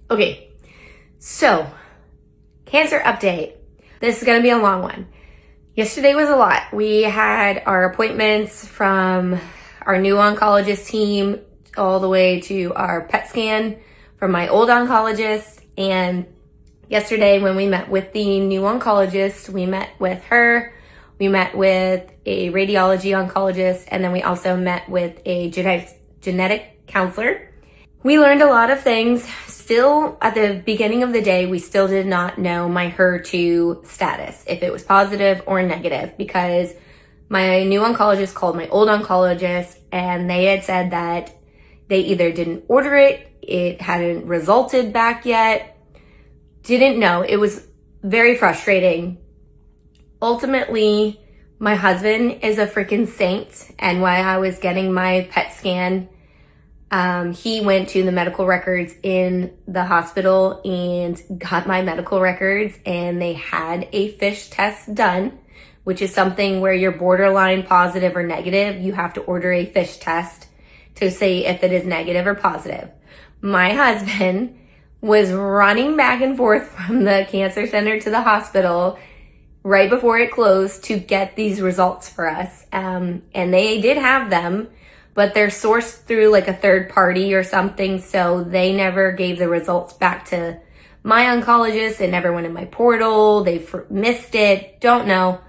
Okay, so cancer update. This is going to be a long one. Yesterday was a lot. We had our appointments from our new oncologist team all the way to our PET scan from my old oncologist. And yesterday when we met with the new oncologist, we met with her, we met with a radiology oncologist, and then we also met with a genetic counselor. We learned a lot of things. Still, at the beginning of the day, we still did not know my HER2 status, if it was positive or negative, because my new oncologist called my old oncologist and they had said that they either didn't order it hadn't resulted back yet, didn't know. It was very frustrating. Ultimately, my husband is a freaking saint, and while I was getting my PET scan, he went to the medical records in the hospital and got my medical records, and they had a FISH test done, which is something where you're borderline positive or negative. You have to order a FISH test to say if it is negative or positive. My husband was running back and forth from the cancer center to the hospital right before it closed to get these results for us. And they did have them, but they're sourced through like a third party or something, so they never gave the results back to my oncologist. It never went in my portal. They missed it. Don't know.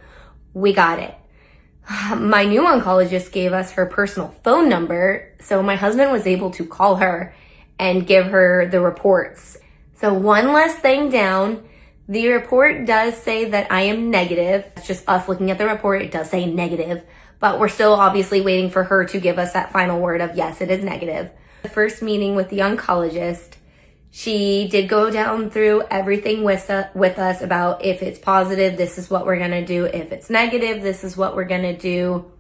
We got it. My new oncologist gave us her personal phone number, so my husband was able to call her and give her the reports. So one less thing down. The report does say that I am negative. It's just us looking at the report. It does say negative, but we're still obviously waiting for her to give us that final word of yes, it is negative. The first meeting with the oncologist, she did go down through everything with us about if it's positive, this is what we're gonna do. If it's negative, this is what we're gonna do.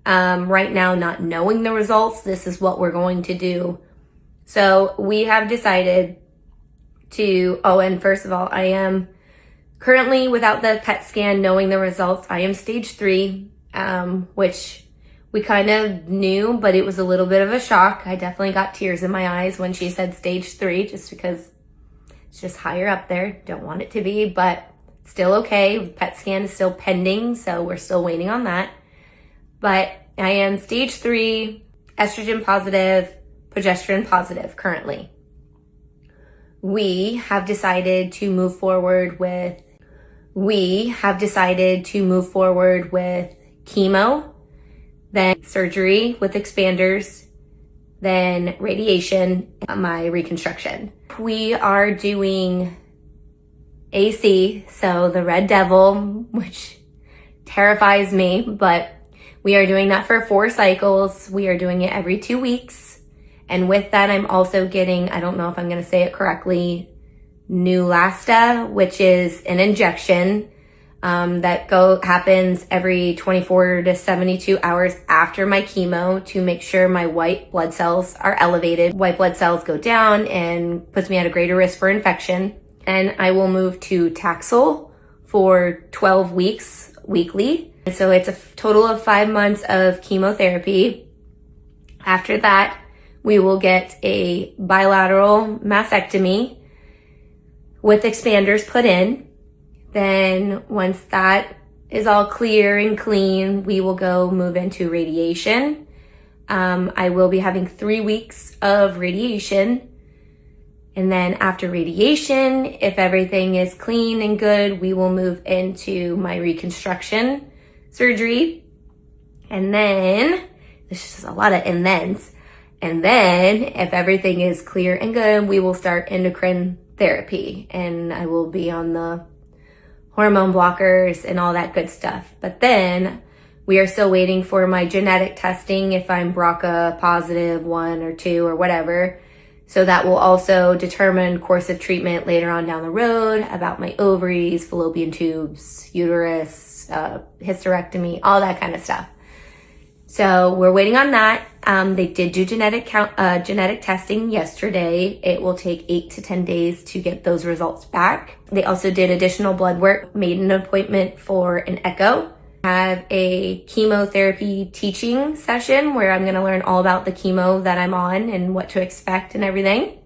Right now, not knowing the results, this is what we're going to do. So we have decided to, and first of all, I am currently, without the PET scan, knowing the results, I am stage 3, which we kind of knew, but it was a little bit of a shock. I definitely got tears in my eyes when she said stage 3, just because it's just higher up there. Don't want it to be, but still okay. PET scan is still pending, so we're still waiting on that. But I am stage 3, estrogen positive, progesterone positive currently. We have decided to move forward with chemo, then surgery with expanders, then radiation, my reconstruction. We are doing AC, so the red devil, which terrifies me, but we are doing that for 4 cycles. We are doing it every 2 weeks. And with that, I'm also getting, I don't know if I'm going to say it correctly, Neulasta, which is an injection that happens every 24 to 72 hours after my chemo to make sure my white blood cells are elevated. White blood cells go down and puts me at a greater risk for infection. And I will move to Taxol for 12 weeks weekly. And so it's a total of 5 months of chemotherapy. After that, we will get a bilateral mastectomy with expanders put in. Then once that is all clear and clean, we will go move into radiation. I will be having 3 weeks of radiation. And then after radiation, if everything is clean and good, we will move into my reconstruction surgery. And then, there's just a lot of and thens. And then if everything is clear and good, we will start endocrine therapy, and I will be on the hormone blockers and all that good stuff. But then we are still waiting for my genetic testing if I'm BRCA positive 1 or 2 or whatever. So that will also determine course of treatment later on down the road about my ovaries, fallopian tubes, uterus, hysterectomy, all that kind of stuff. So we're waiting on that. They did do genetic testing yesterday. It will take 8 to 10 days to get those results back. They also did additional blood work, made an appointment for an echo. Have a chemotherapy teaching session where I'm going to learn all about the chemo that I'm on and what to expect and everything.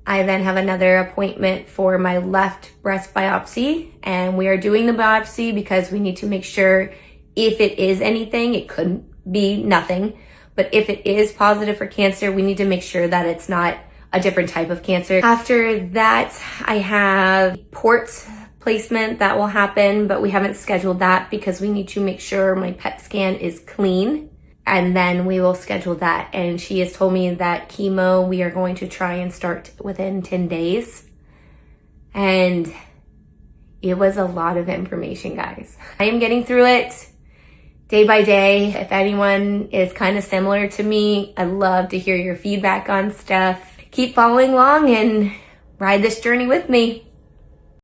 I then have another appointment for my left breast biopsy, and we are doing the biopsy because we need to make sure if it is anything, it could be nothing, but if it is positive for cancer, we need to make sure that it's not a different type of cancer. After that, I have port placement that will happen, but we haven't scheduled that because we need to make sure my PET scan is clean. And then we will schedule that. And she has told me that chemo, we are going to try and start within 10 days. And it was a lot of information, guys. I am getting through it day by day. If anyone is kind of similar to me, I'd love to hear your feedback on stuff. Keep following along and ride this journey with me.